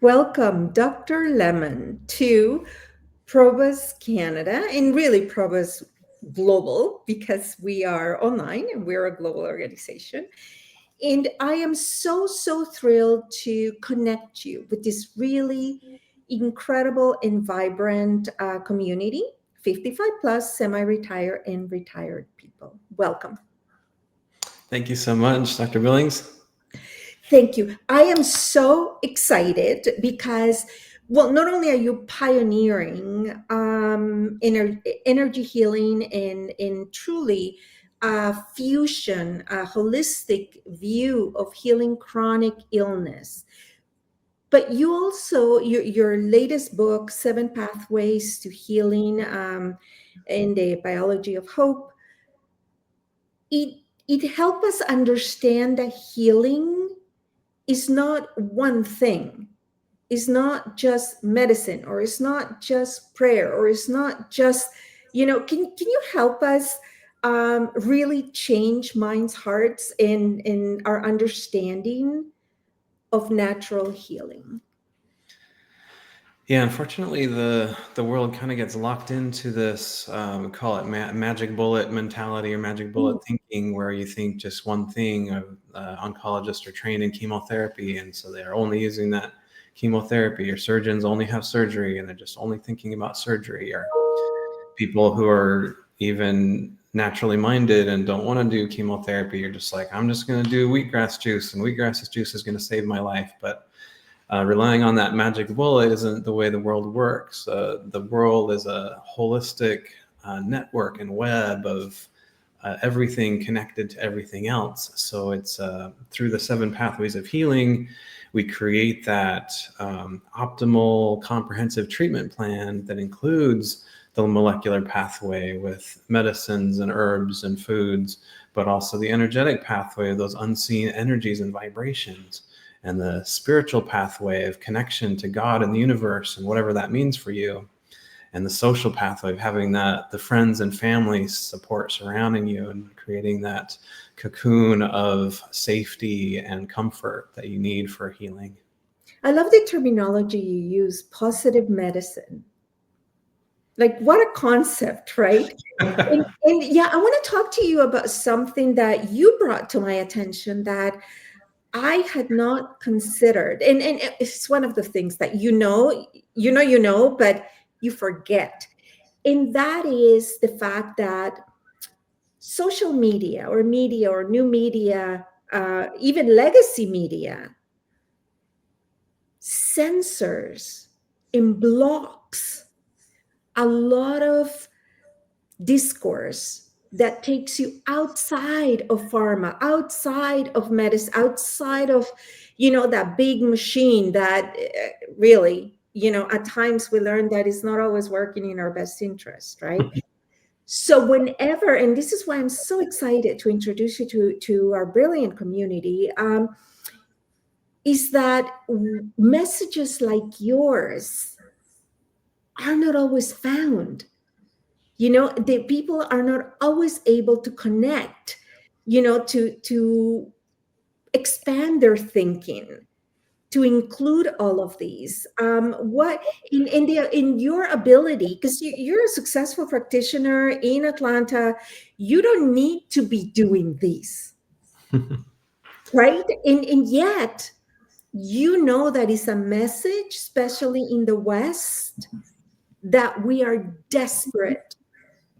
Welcome, Dr. Lemmon, to Probus Canada, and really Probus Global, because we are online and we're a global organization. And I am so thrilled to connect you with this really incredible and vibrant community, 55 plus, semi retired, and retired people. Welcome. Thank you so much, Dr. Billings. Thank you. I am so excited because, well, not only are you pioneering energy healing and in truly fusion, a holistic view of healing chronic illness, but you also, your latest book, Seven Pathways to Healing in the Biology of Hope, it, it helps us understand that healing is not one thing. It's not just medicine, or it's not just prayer, or it's not just, can you help us really change minds, hearts, and our understanding of natural healing? Yeah, unfortunately, the world kind of gets locked into this, call it magic bullet mentality or magic bullet Mm. thinking, where you think just one thing. Oncologists are trained in chemotherapy, and so they're only using that chemotherapy, or surgeons only have surgery, and they're just only thinking about surgery, or people who are even naturally minded and don't want to do chemotherapy are just like, I'm just going to do wheatgrass juice, and wheatgrass juice is going to save my life. But relying on that magic bullet isn't the way the world works. The world is a holistic network and web of everything connected to everything else. So it's through the seven pathways of healing, we create that optimal comprehensive treatment plan that includes the molecular pathway with medicines and herbs and foods, but also the energetic pathway of those unseen energies and vibrations, and the spiritual pathway of connection to God and the universe and whatever that means for you, and the social pathway of having the friends and family support surrounding you and creating that cocoon of safety and comfort that you need for healing. I love the terminology you use, positive medicine. Like, what a concept, right? And yeah, I want to talk to you about something that you brought to my attention that I had not considered. And it's one of the things that but you forget. And that is the fact that social media or new media, even legacy media, censors and blocks a lot of discourse that takes you outside of pharma, outside of medicine, outside of, that big machine that really, at times we learn that it's not always working in our best interest, right? So whenever, and this is why I'm so excited to introduce you to our brilliant community, is that messages like yours are not always found. The people are not always able to connect, to expand their thinking, to include all of these. What in your ability, because you're a successful practitioner in Atlanta, you don't need to be doing these, right? And yet, that is a message, especially in the West, that we are desperate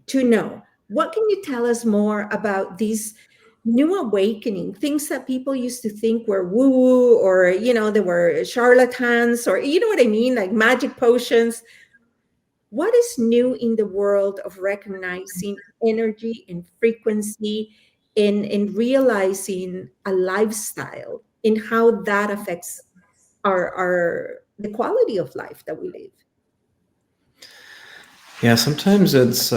to know. What can you tell us more about these new awakening, things that people used to think were woo woo, or, they were charlatans, or, you know what I mean, like magic potions? What is new in the world of recognizing energy and frequency, and realizing a lifestyle and how that affects the quality of life that we live? Yeah, sometimes it's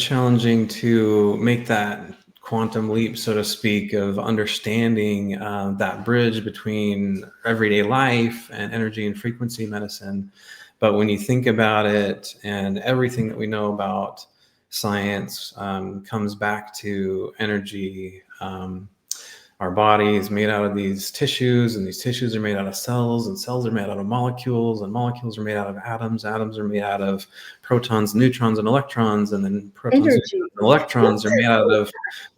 challenging to make that quantum leap, so to speak, of understanding that bridge between everyday life and energy and frequency medicine. But when you think about it, and everything that we know about science comes back to energy, our body is made out of these tissues, and these tissues are made out of cells, and cells are made out of molecules, and molecules are made out of atoms. Atoms are made out of protons, neutrons, and electrons, and then protons, neutrons, Energy. and electrons are made out of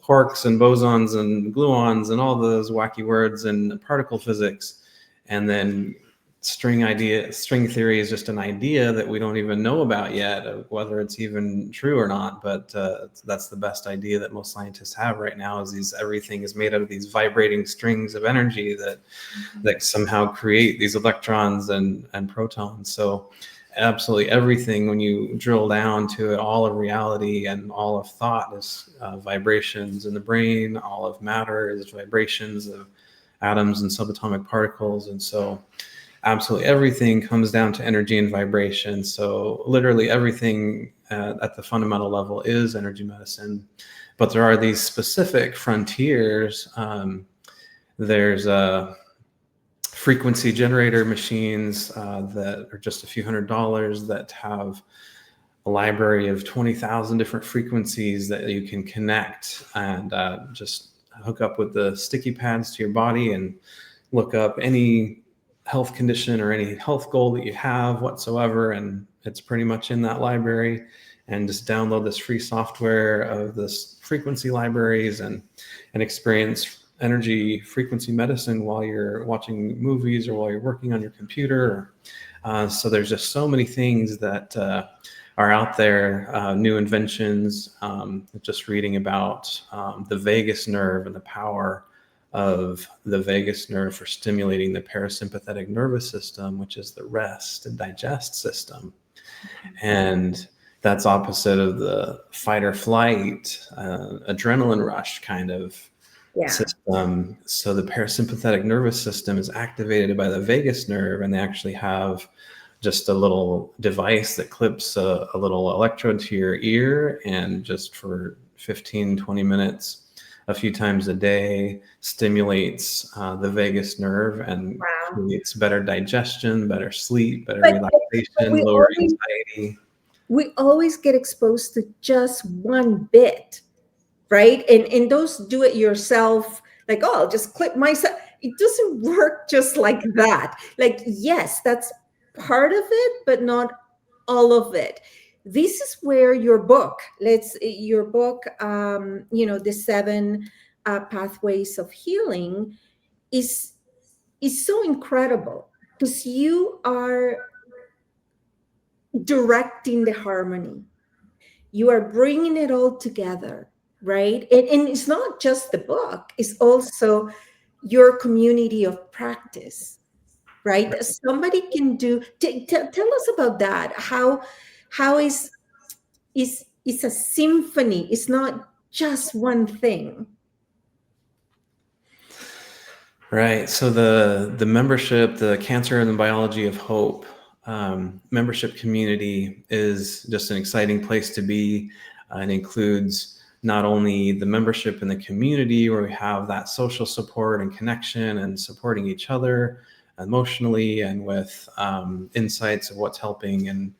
quarks and bosons and gluons and all those wacky words and particle physics. And then string theory is just an idea that we don't even know about yet, whether it's even true or not. But that's the best idea that most scientists have right now, is everything is made out of these vibrating strings of energy that somehow create these electrons and protons. So absolutely everything, when you drill down to it, all of reality and all of thought is vibrations in the brain. All of matter is vibrations of atoms and subatomic particles. And so absolutely everything comes down to energy and vibration. So literally everything at the fundamental level is energy medicine. But there are these specific frontiers. There's frequency generator machines that are just a few $100s that have a library of 20,000 different frequencies that you can connect and just hook up with the sticky pads to your body and look up any health condition or any health goal that you have whatsoever, and it's pretty much in that library. And just download this free software of this frequency libraries and experience energy frequency medicine while you're watching movies or while you're working on your computer. So there's just so many things that are out there, new inventions. Just reading about the vagus nerve and the power of the vagus nerve for stimulating the parasympathetic nervous system, which is the rest and digest system. And that's opposite of the fight or flight, adrenaline rush kind of system. So the parasympathetic nervous system is activated by the vagus nerve, and they actually have just a little device that clips a little electrode to your ear, and just for 15-20 minutes a few times a day stimulates the vagus nerve and creates better digestion, better sleep, better relaxation, lower anxiety. We always get exposed to just one bit, right? And those do it yourself, like, oh, I'll just clip myself. It doesn't work just like that. Like, yes, that's part of it, but not all of it. This is where your book, the seven pathways of healing is so incredible, because you are directing the harmony. You are bringing it all together, right? And it's not just the book, it's also your community of practice, right? Somebody can do, tell us about that. How is a symphony? It's not just one thing. Right. So the membership, the Cancer and the Biology of Hope membership community is just an exciting place to be. It includes not only the membership in the community, where we have that social support and connection and supporting each other emotionally and with insights of what's helping and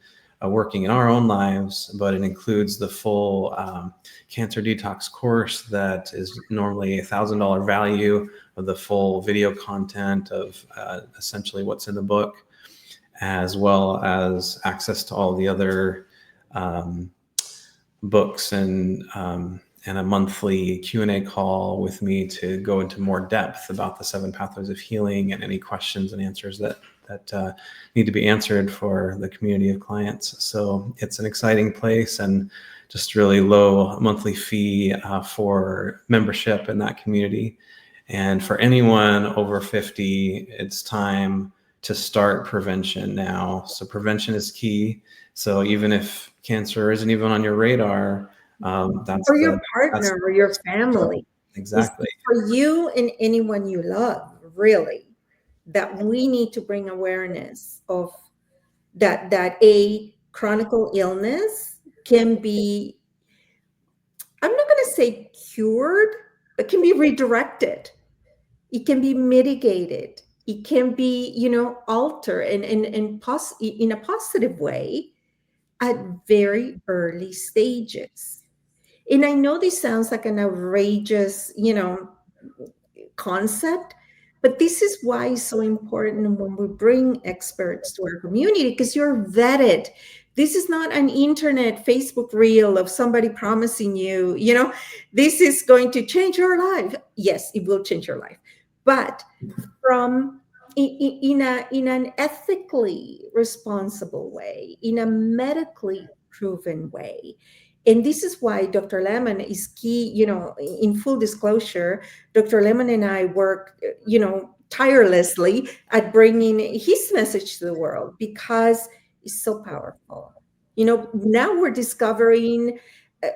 working in our own lives, but it includes the full cancer detox course that is normally $1,000 value, of the full video content of essentially what's in the book, as well as access to all the other books and a monthly Q&A call with me to go into more depth about the 7 pathways of healing and any questions and answers that need to be answered for the community of clients. So it's an exciting place, and just really low monthly fee for membership in that community. And for anyone over 50, it's time to start prevention now. So prevention is key. So even if cancer isn't even on your radar, that's Or your partner or your family. Exactly. It's for you and anyone you love, really, that we need to bring awareness of that a chronic illness can be, I'm not going to say cured, but can be redirected. It can be mitigated. It can be, altered in a positive way at very early stages. And I know this sounds like an outrageous, concept. But this is why it's so important when we bring experts to our community, because you're vetted. This is not an internet Facebook reel of somebody promising you, this is going to change your life. Yes, it will change your life. But from in an ethically responsible way, in a medically proven way. And this is why Dr. Lemmon is key. In full disclosure, Dr. Lemmon and I work, tirelessly at bringing his message to the world, because it's so powerful. Now we're discovering, uh,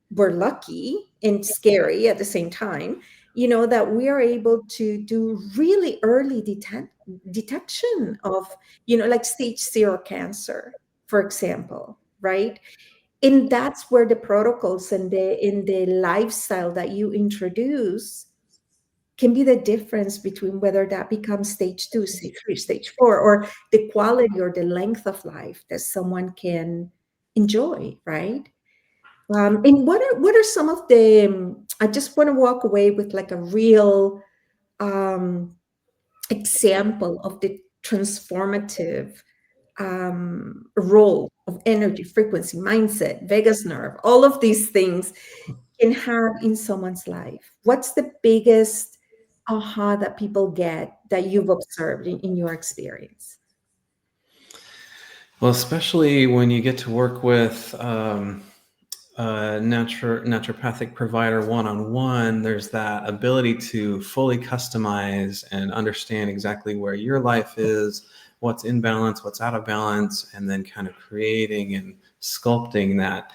we're lucky and scary at the same time, that we are able to do really early detection of, like stage 0 cancer, for example, right? And that's where the protocols and the lifestyle that you introduce can be the difference between whether that becomes stage 2, stage 3, stage 4, or the quality or the length of life that someone can enjoy, right? And what are some of the? I just want to walk away with like a real um, example of the transformative role of energy, frequency, mindset, vagus nerve, all of these things can have in someone's life. What's the biggest aha that people get that you've observed in your experience? Well, especially when you get to work with naturopathic provider one-on-one, there's that ability to fully customize and understand exactly where your life is, what's in balance, what's out of balance, and then kind of creating and sculpting that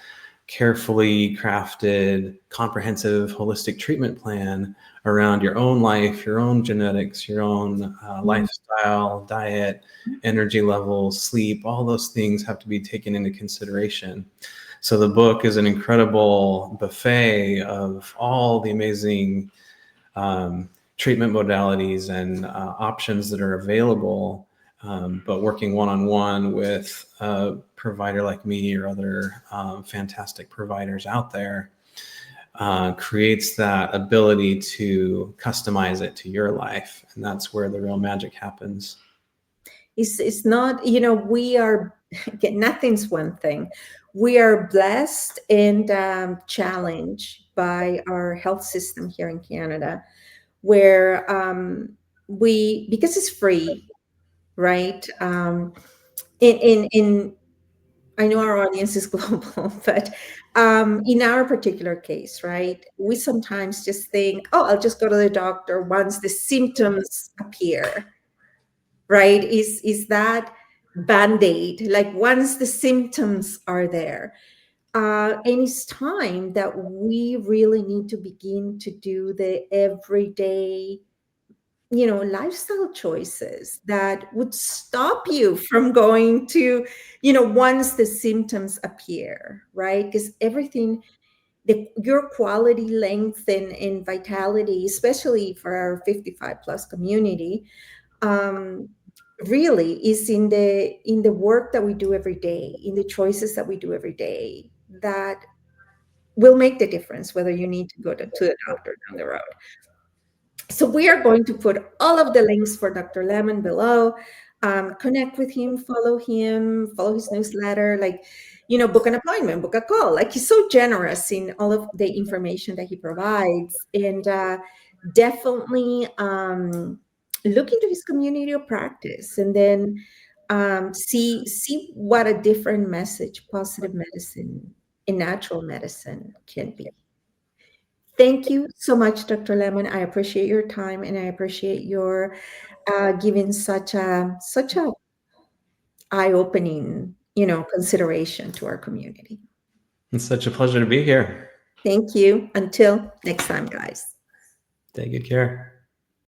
carefully crafted, comprehensive, holistic treatment plan around your own life, your own genetics, your own lifestyle, diet, energy levels, sleep. All those things have to be taken into consideration. So the book is an incredible buffet of all the amazing treatment modalities and options that are available. But working one-on-one with a provider like me or other fantastic providers out there creates that ability to customize it to your life. And that's where the real magic happens. It's not, we are, again, nothing's one thing. We are blessed and challenged by our health system here in Canada, where because it's free, right? In I know our audience is global, but in our particular case, right, we sometimes just think, oh, I'll just go to the doctor once the symptoms appear, right? Is that band-aid, like once the symptoms are there. And it's time that we really need to begin to do the everyday, lifestyle choices that would stop you from going to, once the symptoms appear, right? Because everything, your quality, length, and vitality, especially for our 55 plus community, um, really is in the work that we do every day, in the choices that we do every day, that will make the difference whether you need to go to the doctor down the road. So we are going to put all of the links for Dr. Lemmon below. Connect with him, follow his newsletter, like, book an appointment, book a call. Like, he's so generous in all of the information that he provides. And definitely look into his community of practice, and then see what a different message positive medicine and natural medicine can be. Thank you so much, Dr. Lemmon. I appreciate your time, and I appreciate your giving such a eye-opening, consideration to our community. It's such a pleasure to be here. Thank you. Until next time, guys. Take good care.